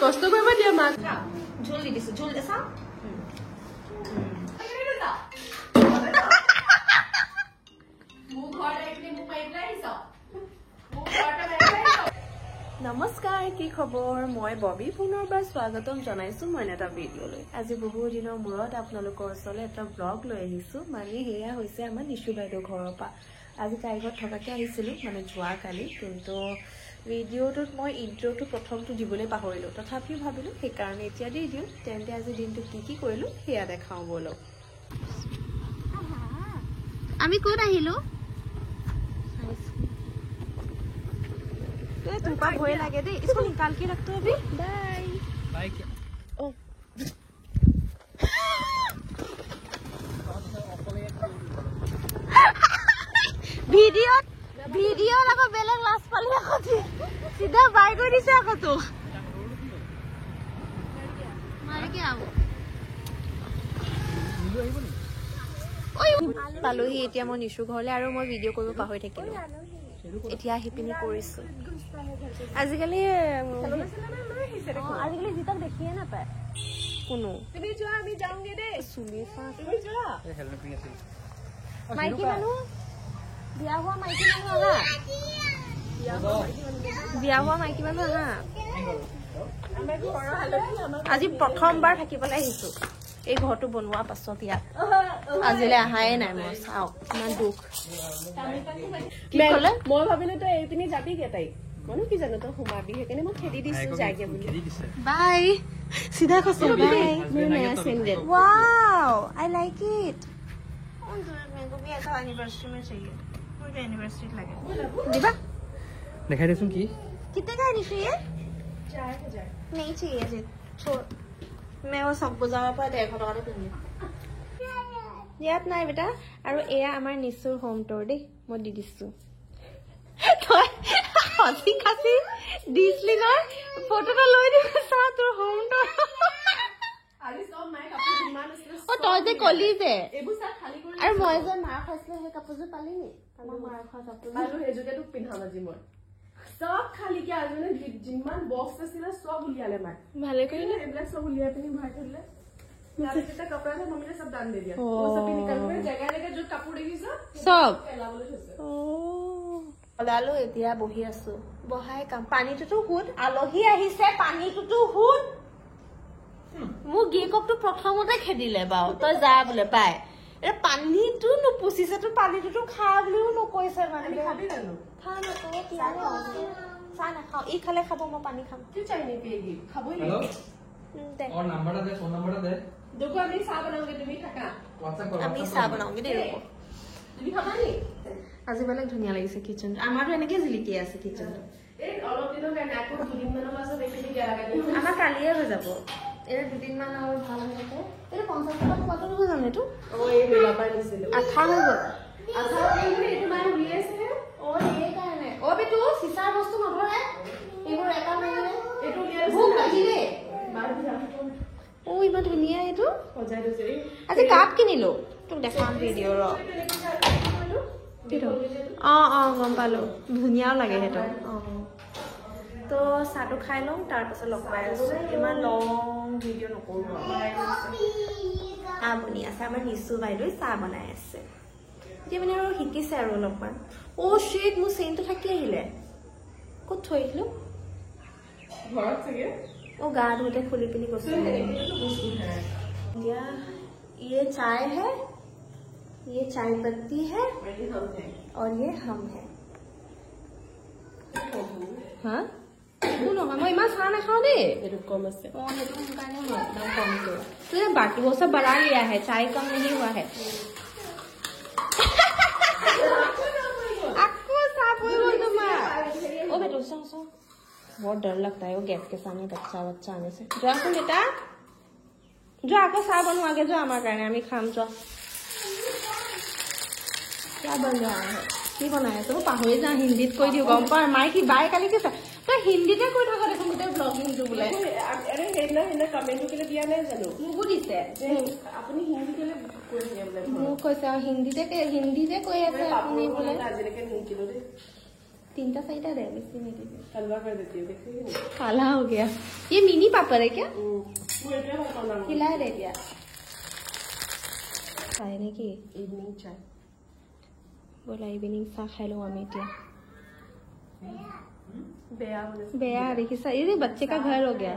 কষ্ট কৰিব দিয়া মাক ঝোল দি দিছো ঝোল দেছা নমস্কাৰ কি খবৰ মই ববি পুনৰবাৰ স্বাগতম জনাইছো মই এটা ভিডিঅ'লৈ আজি বহু দিনৰ মূৰত আপোনালোকৰ ওচৰলৈ এটা ব্লগ লৈ আহিছো মানে হেয়া হৈছে আমাৰ নিশু বাইদেউ ঘৰৰ পৰা আজি তাইৰ ঘৰত থকাকে আহিছিলো মানে যোৱাকালি কিন্তু ভিডিঅ'টোত মই ইন্ট্ৰ'টো প্ৰথমটো দিবলৈ পাহৰিলো তথাপিও ভাবিলো সেইকাৰণে এতিয়া দি দিওঁ তেন্তে আজি দিনটো কি কৰিলো সেয়া দেখাওঁ বলক আমি ক'ত আহিলো तुमका भय लगे दे इसको निकाल के रख दो अभी बाय बाय क्या ओ वीडियो लगा बेलग लास्ट पाली आखो सीधा बाय को दिसे आखो तो मार के आओ ओय पालोही এতিয়া মই নিশু ঘৰলে আৰু মই ভিডিঅ' কৰিব পাহৰি থাকিলো এতিয়া হিপিনি কৰিছো আজিকালি জিতাক দেখিয়ে নাপায় কোনো তুমি যোৱা আমি যাওঁগে দে সুমি ফা তুমি যোৱা এই হেলমেট পিন্ধি আছিল মাইকি মানুহ বিয়া হোৱা মাইকি মানুহ আহা আজি প্ৰথমবাৰ থাকিবলৈ আহিছো এই ঘৰটো বনোৱা পাছত ইয়াত আজিলে আহাই নাই মই চাও ইমান দুখ মই ভাবিলো তই এই পিনি যাবিগে তাই মনো কি জানো তই সোমাবি সেইকাৰণে মই খেদি দিছো যায়গে বুলি বাই সিধা কৈছে বাই মোৰ নয়া sandal wow I like it मेरे को भी ऐसा एनिवर्सरी में चाहिए मुझे एनिवर्सरी लगे दिबा दिखाई दे सुन की कितने का है ये 4000 नहीं चाहिए जी छोड़ मैं वो सब बुझावा पर 150 টকা পিন্ধি ইয়াত নাই বেটা আৰু এয়া আমাৰ নিশুৰ হোম টুৰ দেই মই দি দিছো তই হসি খাসি দিছলি না ফটোটা লৈ দিছা তোৰ হোম টুৰ আজি সব মাই কাপোৰ ইমান আছে ও তই যে কলি যে এইবোৰ সব খালি কৰি আৰু মই যে মাৰ খাইছিল সেই কাপোৰযোৰ পালি নি আমাৰ মাৰ খোৱা কাপোৰ আৰু হেজুকে তোক পিন্ধাম আজি মই সব খালি কি আজি মানে যিমান বক্স আছিল সব উলিয়ালে মাই ভালে কৰিলে এইবিলাক সব উলিয়াই পিনি ভৰাই থলে यार कपड़ा था मम्मी ने सब दान दे दिया वो सब निकल गए जगह जगह जो कपड़े की सब ओ লালো এতিয়া বহি আছো বহাই কাম পানীটো হুদ আলহী আহিছে পানীটো হুদ মু গেকপটো প্ৰথমতে খেদিলে বাও তই যা বলে পাই এ পানীটো নুপুছিছে তো পানীটো খা বুলিও নকৈছে মানে খাবি জানো খা না তো কি চা না খাও ই খালে খাব মই পানী খাম কি চাই নে পেগি খাবই নি और नंबर दे फोन नंबर दे देखो अभी सा बनाओगे तुम থাকা WhatsApp करो আমি सा बनाओगे दे देखो তুমি খাবা নি আজি বেলেগ ধুনিয়া লাগিছে কিচেন আমাৰটো এনেকে জিলিকি আছে কিচেন এই অলপ দিনৰ কাৰণে আকৌ দুদিন মানৰ পাছত দেখি দিয়া লাগে আমাৰ কালিয়ে হৈ যাব এৰ দুদিন মান আৰু ভাল হৈ যাব এৰ 50 টকা কত হৈ জানে তো ও এই মেলা পাই দিছিল আঠা হৈ গল আঠা মানে এটো মানে উলিয়াইছে ও এই কাৰণে ও বেটু সিসাৰ বস্তু নধৰে এইবোৰ এটা মানে এটো উলিয়াইছে ভুক লাগি দে ও ইমান ধুনিয়া এটো সজাই দিছে আজি কাপ কিনিলো তোক দেখাম ভিডিও ৰ গম পালো ধুনিয়াও লাগে হেটো তো চাহটো খাই লওঁ তাৰপাছত লগ পাই আছো ইমান লং ভিডিও নকৰো বনি আছে আমাৰ নিশু বাইদেউ চাহ বনাই আছে এতিয়া মানে আৰু শিকিছে আৰু অলপমান অ শিট মোৰ চেইনটো থাকি আহিলে ক'ত থৈ আহিলো ঘৰত থাকে ओ गा धोते खुली पिनी को ये चाय है ये चाय पत्ती है और ये हम है हाँ मैं इमा सा ना खाओ दे कम से तो बाकी वो सब बढ़ा लिया है चाय कम नहीं हुआ है ओ बेटो सो बहुत डर लगता है वो गैस के सामने बच्चा आने से जो आपको बेटा जो आपको सा बनवा के जो हमारे कारण हमें खाम जो क्या बन रहा है কি বনাই আছে পাহৰি যা হিন্দীত কৈ দিও গম পা মাই কি বাই কালি কি তই হিন্দীতে কৈ থাকা দেখোন গোটেই ব্লগিংটো বোলে আৰে হেনা কমেন্ট কেলে দিয়া নাই জানো মোক দিছে যে আপুনি হিন্দী কেলে মোক কৈছে আৰু হিন্দীতে কৈ আছে আপুনি বোলে 3-4 दे बेसी नहीं हलवा कर देती हूँ देखिए काला हो गया ये मिनी पापड़ है क्या खिलाए दे दिया चाय ने की इवनिंग चाय बोला इवनिंग चाह खाई लो हमें क्या बेया देखिए सर ये बच्चे का घर हो गया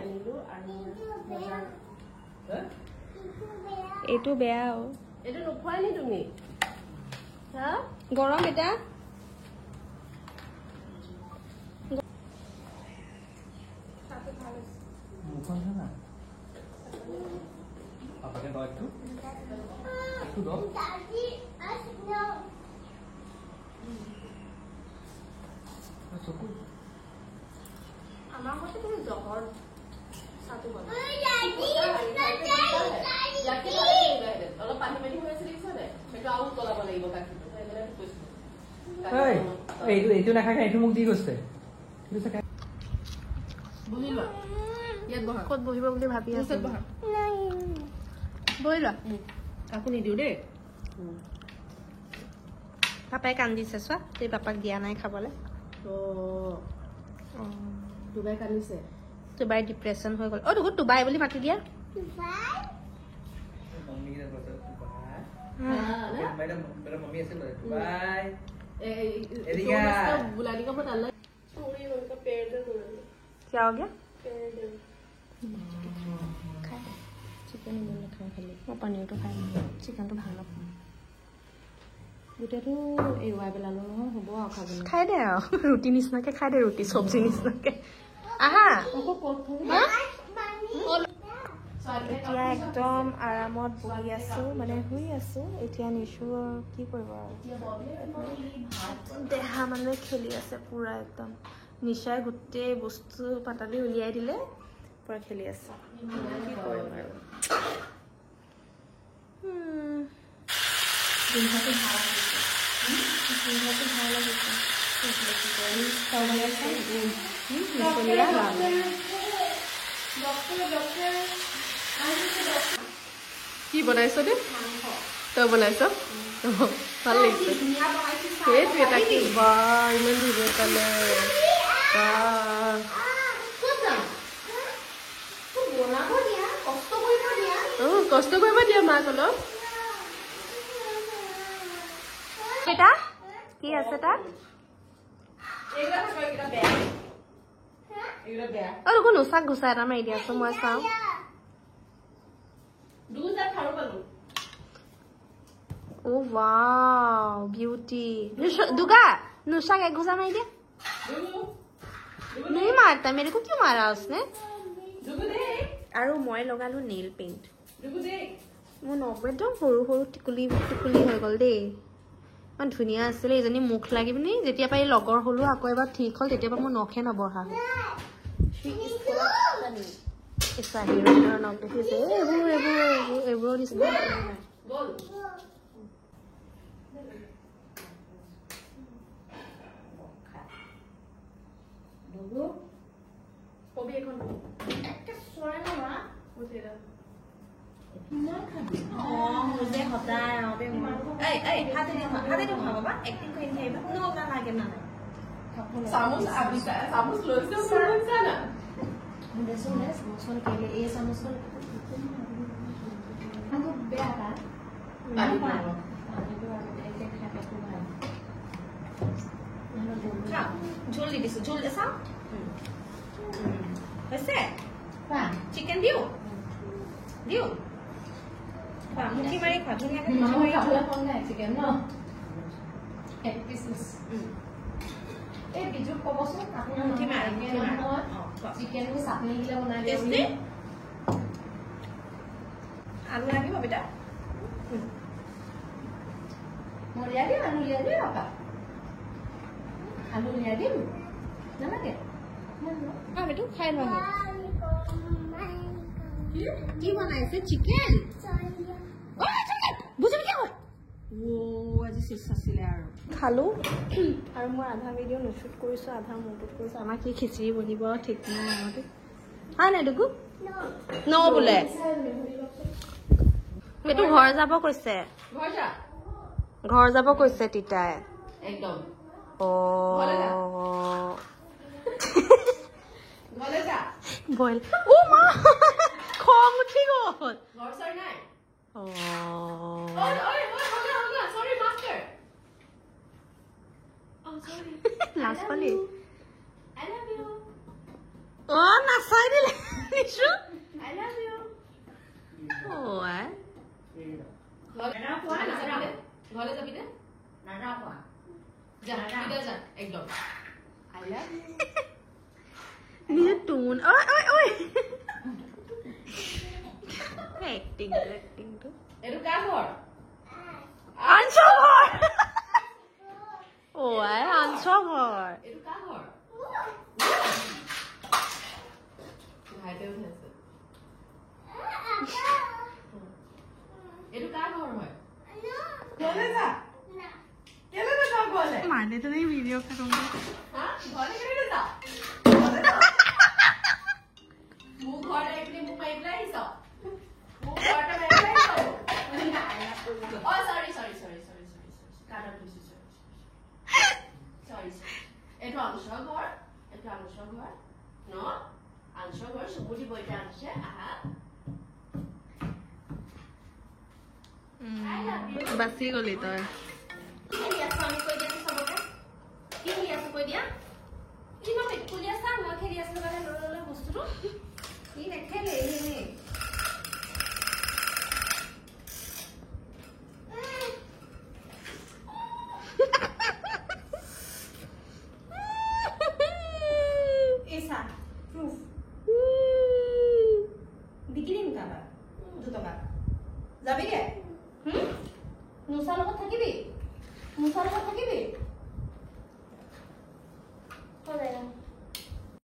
এইটো বেয়া এটা নোখোৱাই নি তুমি হা গৰম এটা মুখন না পাপাকে দাও একটু দাও চকু আমার মতে তুমি জহর সাথে বল অলপ পানী পানী হৈ আছে দেখিছা নে সেইটো আউট তলাব লাগিব কাকিটো সেইবিলাক কৈছো এইটো নাখাই এইটো মোক দি গৈছে বহি লোৱা ইয়াত বহা ক'ত বহিব বুলি ভাবি আছে বহা বহি লোৱা কাকো নিদিওঁ দেই পাপাই কান্দিছে চোৱা এই পাপাক দিয়া নাই খাবলৈ দুবাই কান্দিছে তুবাই ডিপ্ৰেছন হৈ গ'ল দেখোন তুবাই বুলি মাতি দিয়া मम्मी ऐसे बोले बाय बुलाने का पता अलग क्या हो गया चिकन खाई खाली मैं पनीर तो खाई चिकन तो ভাল নাপাওঁ গোটেইটো এৰুৱাই পেলালো নহয় হ'ব আৰু খাবলৈ খাই দে আৰু ৰুটি নিচিনাকে খাই দে ৰুটি চব্জি নিচিনাকে আহা এতিয়া একদম আৰামত বহি আছো মানে শুই আছো এতিয়া নিশু কি কৰিব আৰু দেহা মানে খেলি আছে পুৰা একদম নিশাই গোটেই বস্তু পাতালি উলিয়াই দিলে পুৰা খেলি আছে কি কৰিম আৰু দিনটো ভাল লাগিছে কি বনাইছ দে তই বনাইছ ভাল লাগিছে সেইটো এটা কি বা ইমান ধুনীয়া কালে কষ্ট কৰিব দিয়া মাক অলপ এটা কি আছে তাত দেখোন উচাক গুচাই এটা মাৰি দিয়া আছো মই চাওঁ Oh wow, beauty. दुगा, नुशा का गुस्सा मार दिया? नहीं मारता, मेरे को क्यों मारा उसने? आरो मैं लगा लो नेल पेंट. वो नॉर्मल तो होरो टिकुली हो गल दे. मान धुनिया आसले इजनी मुख लागि बनि जेतिया पाइ लगৰ হলো আকৌ এবাৰ ঠিক হল তেতিয়া পা মই নখে নবঢ়া হল. It's a hero nok দেখিছে এবোৰ নিচিনা বল কবি এখন একটা সরে না মা ওতেরা কিমান খাবি মুজে হতায় আবে এই হাতে দি খা বাবা একদিন কই খাইবা নো না লাগে না सामोस आबिसा सामोस लोसे उनसा ना मुझे सुने सामोस के लिए ये सामोस को हमको बेटा पानी पानी तो एक खाते को भाई खा झोल दी दिसो झोल ऐसा वैसे पा चिकन दियो पा मुठी मारी खा दुनिया के मुठी मारी खा कौन है चिकन ना एक पीसेस ए बिजु कबसो आपन मुठी मारी चिकन को सापनी गिला बना दे टेस्टी आलू লাগিব बेटा मरिया दे आलू लिया दे पापा आलू लिया दे ना लगे आ बेटू खाइ ल কি বনাইছে চিকেন বুঝলি কি হয় ও আজি সিসাছিলে আৰু খালো আৰু মই আধা ভিডিঅ' নুশুট কৰিছো আধা মুটুট কৰিছো আমাক কি খিচিৰি বনিব ঠিক নাই আমতে হা নাই দুগু ন বোলে এইটো ঘৰ যাব কৈছে ঘৰ যা ঘৰ যাব কৈছে তিতাই একদম অ ঘৰলে যা বইল ও মা খং উঠি গ'ল ঘৰ চৰ নাই অ ঐ সৰি মাষ্টাৰ সৰি লাজ পালি I love you. অ নাচাই দিলে নিশু I love you. অ আই ঘৰলে যাবি দে যা যা একদম I love you. নিজে টুন ঐ ঐ ঐ এক্টিং এক্টিংটো এইটো কাৰ ঘৰ আনছ ঘৰ অ আই আনছ ঘৰ এইটো কাৰ ঘৰ ভাইতে উঠাইছে এইটো কাৰ ঘৰ হয় ঘৰলে যা কেলে নাযাওঁ ঘৰলে মানে তুমি ভিডিঅ' কাটোঁগে ঘৰলে কেলে নাযাওঁ মোৰ ঘৰলে এইপিনে মোক মাৰি পেলাই আহিছ মোৰ ঘৰতে মাৰি পেলাই আহিছ অ চৰি কাটা ধুইছো চৰি এইটো আংশৰ ঘৰ ন আংশৰ ঘৰ চকুটি বইটা আনিছে আহা বাচি গলি তই কি আছো আমি কৈ দিয়া চবকে কি আছো কৈ দিয়া